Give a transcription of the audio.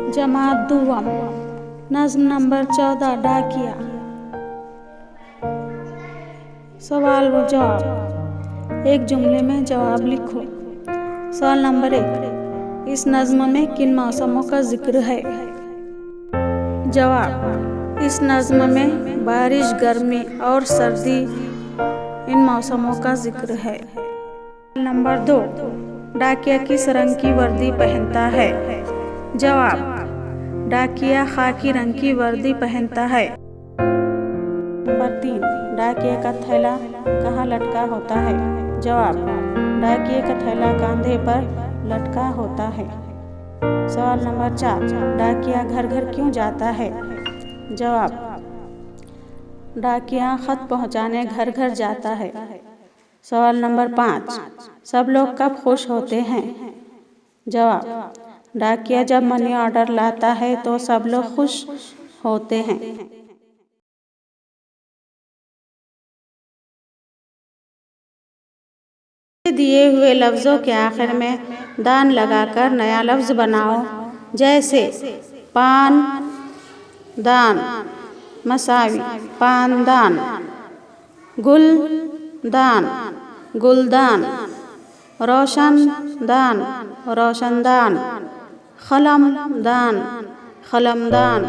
जमात दुआम। नज़्म नंबर 14 डाकिया। सवाल व जवाब। एक जुमले में जवाब लिखो। सवाल नंबर 1, इस नज़्म में किन मौसमों का जिक्र है? जवाब, इस नज़्म में बारिश, गर्मी और सर्दी इन मौसमों का जिक्र है। नंबर 2, डाकिया किस रंग की वर्दी पहनता है? जवाब, डाकिया खाकी रंग की वर्दी पहनता है। नंबर 3, डाकिया का थैला कहाँ लटका होता है? जवाब, डाकिये का थैला कंधे पर लटका होता है। सवाल नंबर 4, डाकिया घर घर क्यों जाता है? जवाब, डाकिया खत पहुँचाने घर घर जाता है। सवाल नंबर 5, सब लोग कब खुश होते हैं? जवाब, डाकिया जब मनी ऑर्डर लाता है तो सब लोग खुश होते हैं। दिए हुए लफ्ज़ों के आखिर में दान लगाकर नया लफ्ज़ बनाओ, जैसे पान दान, मसावी पानदान, गुल दान, गुलदान, रोशन दान, रोशनदान, खलम दान, खलमदान।